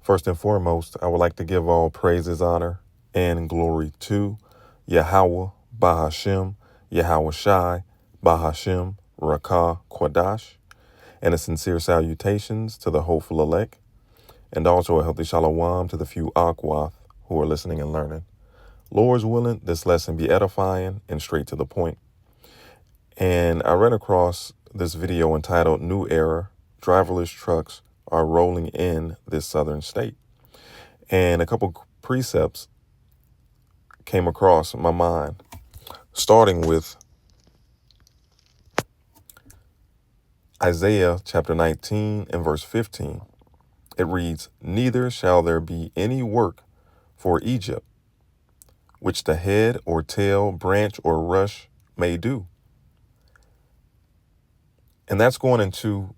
First and foremost, I would like to give all praises, honor, and glory to Yahweh, Bahashem, Yahweh Shai, Bahashem, Rakah, Kwadash, and a sincere salutations to the hopeful elect, and also a healthy shalom to the few Akwath who are listening and learning. Lord's willing, this lesson be edifying and straight to the point. And I ran across this video entitled New Era, Driverless Trucks Are Rolling in This Southern State. And a couple precepts came across my mind, starting with Isaiah chapter 19 and verse 15. It reads, "Neither shall there be any work for Egypt, which the head or tail, branch or rush may do." And that's going into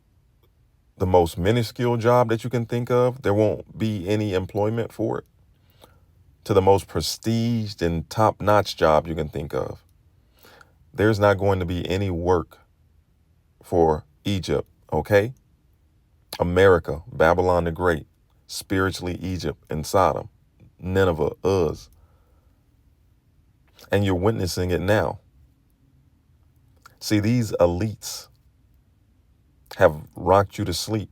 the most minuscule job that you can think of. There won't be any employment for it, to the most prestiged and top-notch job you can think of. There's not going to be any work for Egypt, okay? America, Babylon the Great, spiritually Egypt and Sodom, Nineveh, Uz. And you're witnessing it now. See, these elites have rocked you to sleep.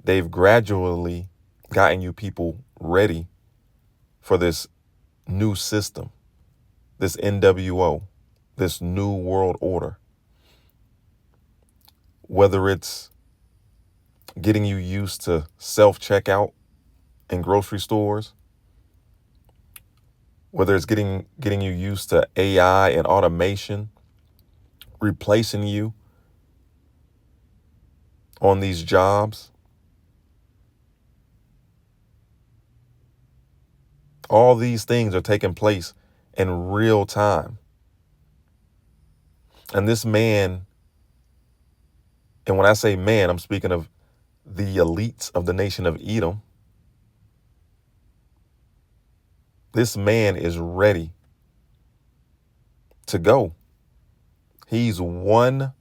They've gradually gotten you people ready for this new system, this NWO, this new world order. Whether it's getting you used to self-checkout in grocery stores, whether it's getting you used to AI and automation replacing you on these jobs. All these things are taking place in real time. And this man, and when I say man, I'm speaking of the elites of the nation of Edom. This man is ready to go. He's one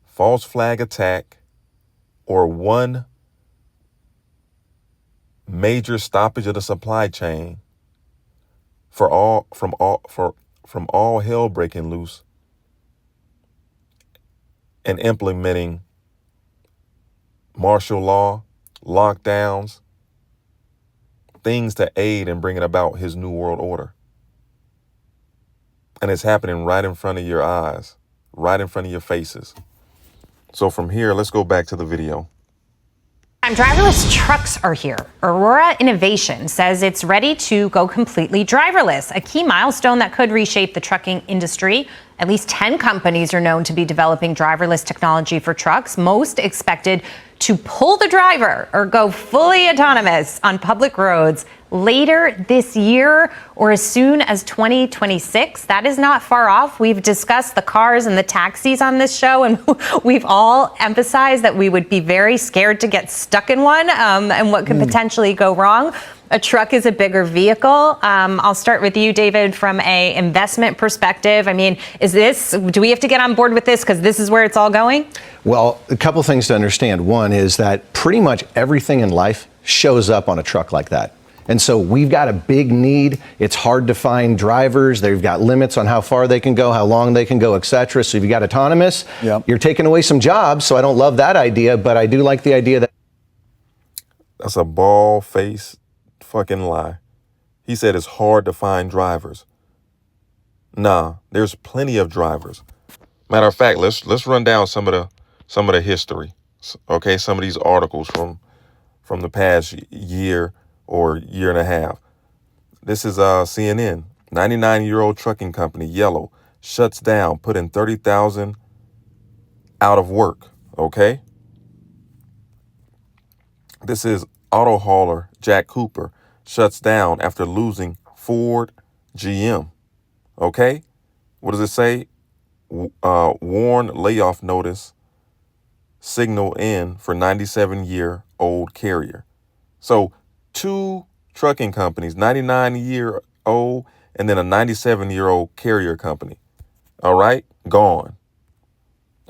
false flag attack or one major stoppage of the supply chain from all hell breaking loose and implementing martial law, lockdowns, things to aid in bringing about his new world order. And it's happening right in front of your eyes, right in front of your faces. So from here, let's go back to the video. Driverless trucks are here. Aurora Innovation says it's ready to go completely driverless, a key milestone that could reshape the trucking industry. At least 10 companies are known to be developing driverless technology for trucks, most expected to pull the driver or go fully autonomous on public roads later this year or as soon as 2026. That is not far off. We've discussed the cars and the taxis on this show, and we've all emphasized that we would be very scared to get stuck in one and what could potentially go wrong. A truck is a bigger vehicle. I'll start with you, David, from a investment perspective. I mean, do we have to get on board with this because this is where it's all going? Well, a couple things to understand. One is that pretty much everything in life shows up on a truck like that. And so we've got a big need. It's hard to find drivers. They've got limits on how far they can go, how long they can go, et cetera. So if you got autonomous, You're taking away some jobs. So I don't love that idea, but I do like the idea that. That's a bald-faced fucking lie. He said it's hard to find drivers. Nah, there's plenty of drivers. Matter of fact, let's run down some of the history. Okay, some of these articles from the past year or year and a half. This is CNN. 99-year-old trucking company Yellow shuts down, putting 30,000 out of work. Okay. This is auto hauler Jack Cooper shuts down after losing Ford GM. Okay. What does it say? Warn layoff notice signal in for 97-year-old carrier. So 2 trucking companies, 99-year-old and then a 97-year-old carrier company. All right, gone.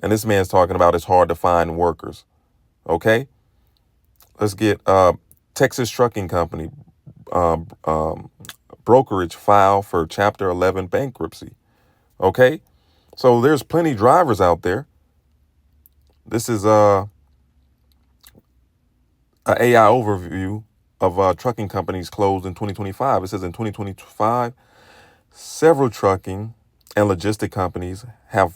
And this man's talking about it's hard to find workers. Okay. Let's get Texas Trucking Company brokerage file for Chapter 11 bankruptcy. Okay, so there's plenty drivers out there. This is a AI overview of trucking companies closed in 2025. It says in 2025, several trucking and logistic companies have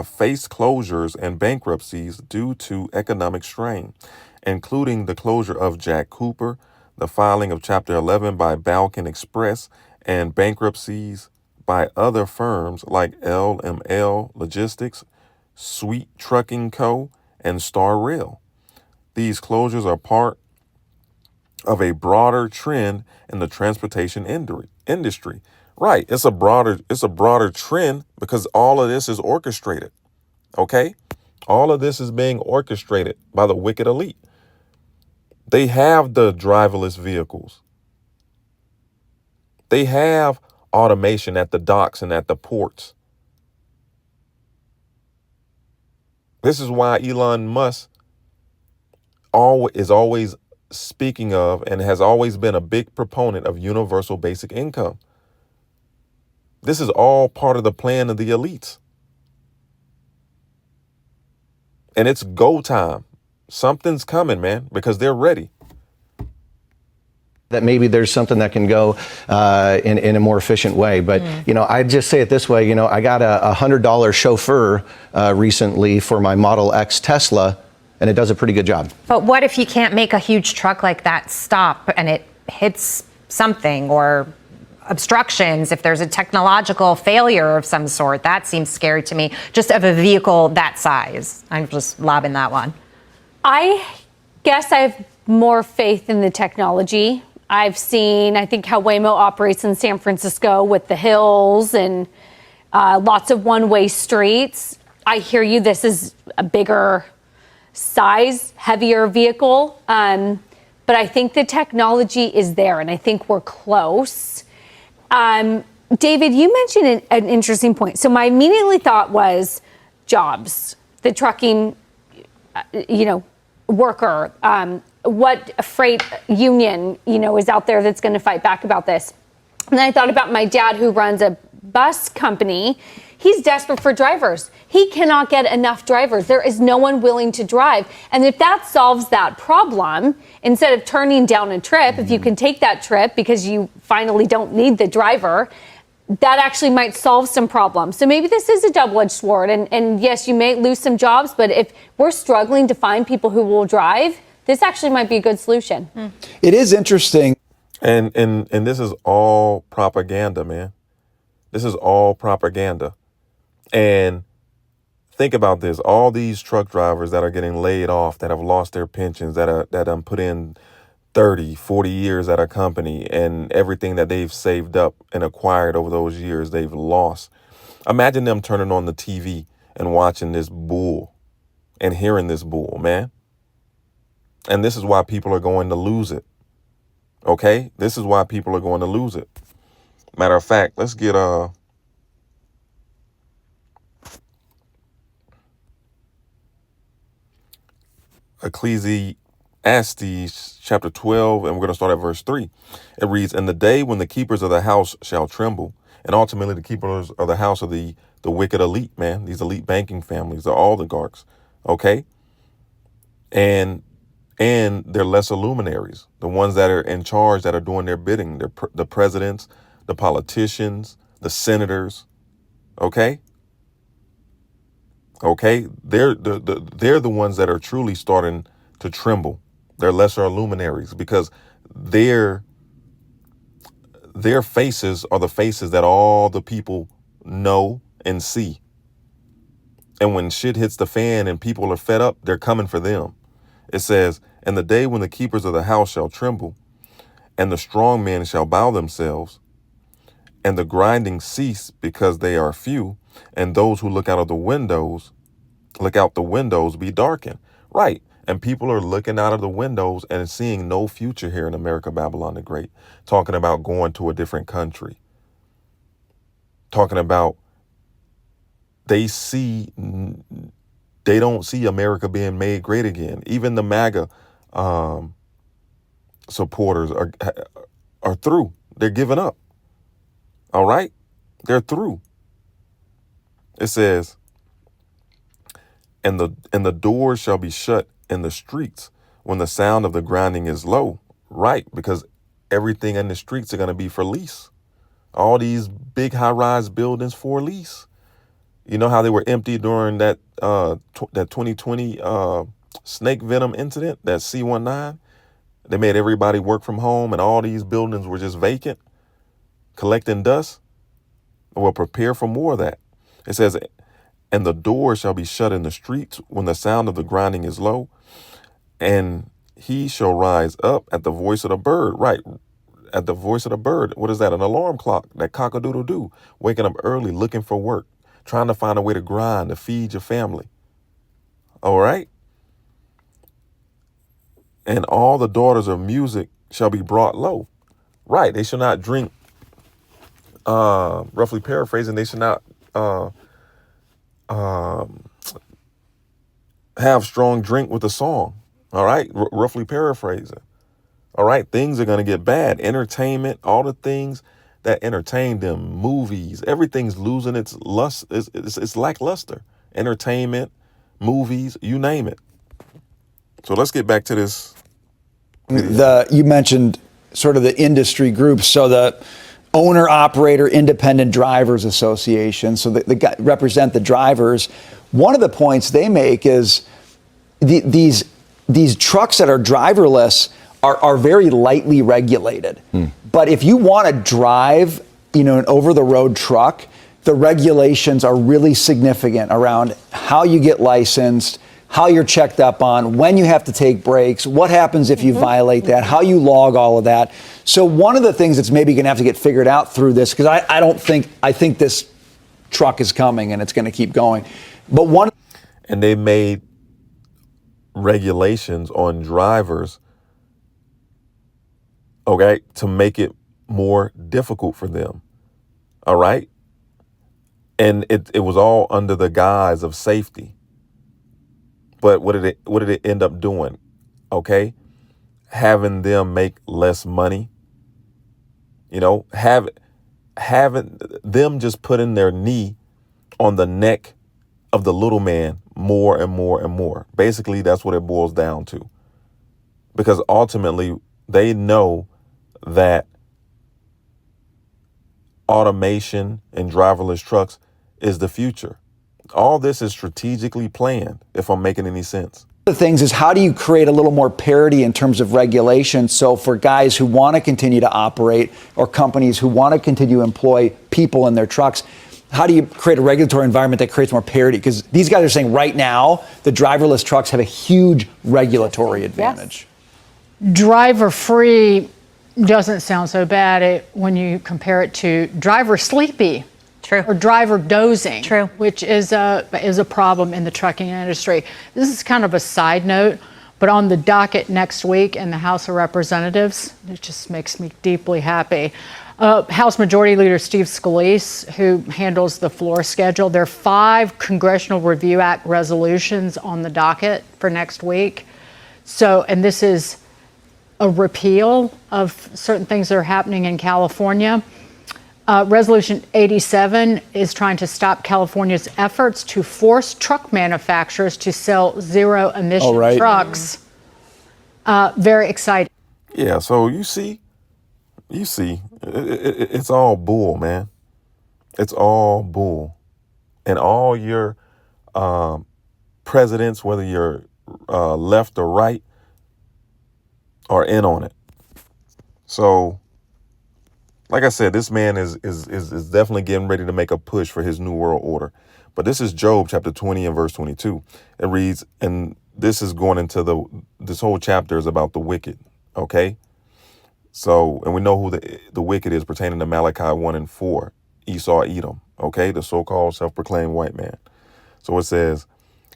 faced closures and bankruptcies due to economic strain, including the closure of Jack Cooper, the filing of Chapter 11 by Balkan Express, and bankruptcies by other firms like LML Logistics, Sweet Trucking Co., and Star Rail. These closures are part of a broader trend in the transportation industry. Right, it's a broader trend because all of this is orchestrated. Okay? All of this is being orchestrated by the wicked elite. They have the driverless vehicles. They have automation at the docks and at the ports. This is why Elon Musk is always speaking of and has always been a big proponent of universal basic income. This is all part of the plan of the elites. And it's go time. Something's coming, man, because they're ready. That maybe there's something that can go in a more efficient way. But, I'd just say it this way. I got a $100 chauffeur recently for my Model X Tesla, and it does a pretty good job. But what if you can't make a huge truck like that stop and it hits something or obstructions, if there's a technological failure of some sort? That seems scary to me, just of a vehicle that size. I'm just lobbing that one. I guess I have more faith in the technology. I've seen, I think, how Waymo operates in San Francisco with the hills and lots of one-way streets. I hear you, this is a bigger size, heavier vehicle. But I think the technology is there, and I think we're close. David, you mentioned an interesting point. So my immediately thought was jobs, the trucking, worker, what freight union, is out there that's going to fight back about this. And then I thought about my dad who runs a bus company. He's desperate for drivers. He cannot get enough drivers. There is no one willing to drive. And if that solves that problem, instead of turning down a trip, if you can take that trip because you finally don't need the driver, that actually might solve some problems. So maybe this is a double-edged sword. And yes, you may lose some jobs, but if we're struggling to find people who will drive, this actually might be a good solution. It is interesting. And this is all propaganda, man. This is all propaganda. And think about this. All these truck drivers that are getting laid off, that have lost their pensions, that put in 30, 40 years at a company, and everything that they've saved up and acquired over those years, they've lost. Imagine them turning on the TV and watching this bull and hearing this bull, man. And this is why people are going to lose it. Okay? This is why people are going to lose it. Matter of fact, let's get Ecclesiastes chapter 12, and we're going to start at verse 3. It reads, "In the day when the keepers of the house shall tremble," and ultimately the keepers of the house of the wicked elite, man, these elite banking families, the oligarchs, okay? And their lesser luminaries, the ones that are in charge, that are doing their bidding, the presidents, the politicians, the senators, okay? Okay, they're the ones that are truly starting to tremble. They're lesser luminaries because their faces are the faces that all the people know and see. And when shit hits the fan and people are fed up, they're coming for them. It says, "And the day when the keepers of the house shall tremble, and the strong men shall bow themselves, and the grinding cease because they are few, and those who look out the windows be darkened." Right. And people are looking out of the windows and seeing no future here in America, Babylon the Great, talking about going to a different country, talking about they don't see America being made great again. Even the MAGA supporters are through. They're giving up. All right? They're through. It says, and the doors shall be shut in the streets when the sound of the grinding is low. Right, because everything in the streets are going to be for lease. All these big high-rise buildings for lease. You know how they were empty during that 2020 snake venom incident, that C-19? They made everybody work from home and all these buildings were just vacant, collecting dust. Well, prepare for more of that. It says, and the door shall be shut in the streets when the sound of the grinding is low, and he shall rise up at the voice of the bird. Right, at the voice of the bird. What is that? An alarm clock, that cock-a-doodle-doo, waking up early, looking for work, trying to find a way to grind, to feed your family. All right? And all the daughters of music shall be brought low. Right, they shall not drink, roughly paraphrasing, they shall not have strong drink with a song. All right, roughly paraphrasing. All right, things are going to get bad. Entertainment, all the things that entertain them, movies, everything's losing its lust. It's lackluster. Entertainment, movies, you name it. So let's get back to this. You mentioned sort of the industry groups. So the Owner Operator Independent Drivers Association, so they represent the drivers. One of the points they make is these trucks that are driverless are very lightly regulated. But if you want to drive, an over-the-road truck, the regulations are really significant around how you get licensed, how you're checked up on, when you have to take breaks, what happens if you violate that, how you log all of that. So one of the things that's maybe going to have to get figured out through this, because I think this truck is coming and it's going to keep going. But and they made regulations on drivers, okay, to make it more difficult for them. All right. And it was all under the guise of safety. But what did it end up doing? Okay. Having them make less money, having them just putting their knee on the neck of the little man more and more and more. Basically, that's what it boils down to. Because ultimately, they know that automation and driverless trucks is the future. All this is strategically planned, if I'm making any sense. the things is, how do you create a little more parity in terms of regulation? So for guys who want to continue to operate, or companies who want to continue to employ people in their trucks, how do you create a regulatory environment that creates more parity? Because these guys are saying right now, the driverless trucks have a huge regulatory advantage. Yes. Driver-free doesn't sound so bad when you compare it to driver sleepy. True. Or driver dozing. True. Which is a problem in the trucking industry. This is kind of a side note, but on the docket next week in the House of Representatives, it just makes me deeply happy. House Majority Leader Steve Scalise, who handles the floor schedule, there are 5 Congressional Review Act resolutions on the docket for next week. So, and this is a repeal of certain things that are happening in California. Resolution 87 is trying to stop California's efforts to force truck manufacturers to sell zero-emission trucks. Very exciting. Yeah, so you see, it's all bull, man. It's all bull. And all your presidents, whether you're left or right, are in on it. So, like I said, this man is definitely getting ready to make a push for his new world order. But this is Job chapter 20 and verse 22. It reads, and this is going into this whole chapter is about the wicked, okay? So, and we know who the wicked is pertaining to Malachi 1 and 4, Esau, Edom, okay? The so-called self-proclaimed white man. So it says,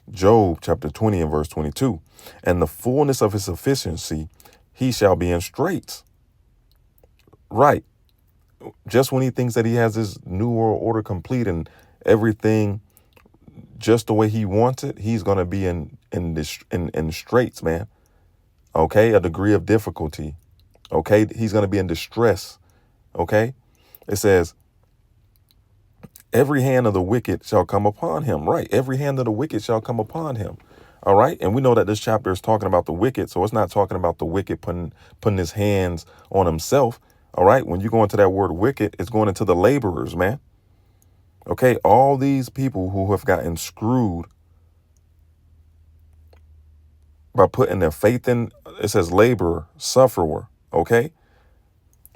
Job chapter 20 and verse 22, and the fullness of his sufficiency, he shall be in straits. Right. Just when he thinks that he has his new world order complete and everything just the way he wants it, he's going to be in straits, man. okay, a degree of difficulty, okay? He's going to be in distress, okay? It says, every hand of the wicked shall come upon him, right? Every hand of the wicked shall come upon him, all right? And we know that this chapter is talking about the wicked, so it's not talking about the wicked putting his hands on himself, all right? When you go into that word wicked, it's going into the laborers, man. Okay, all these people who have gotten screwed by putting their faith in, it says laborer, sufferer, okay?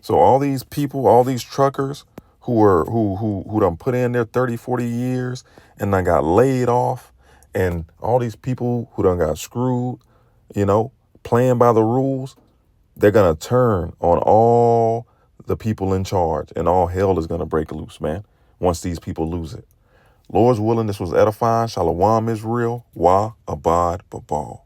So all these people, all these truckers who done put in their 30, 40 years and then got laid off, and all these people who done got screwed, playing by the rules, they're going to turn on all the people in charge, and all hell is going to break loose, man, once these people lose it. Lord's willing, this was edifying. Shalom, Israel. Wa abad babal.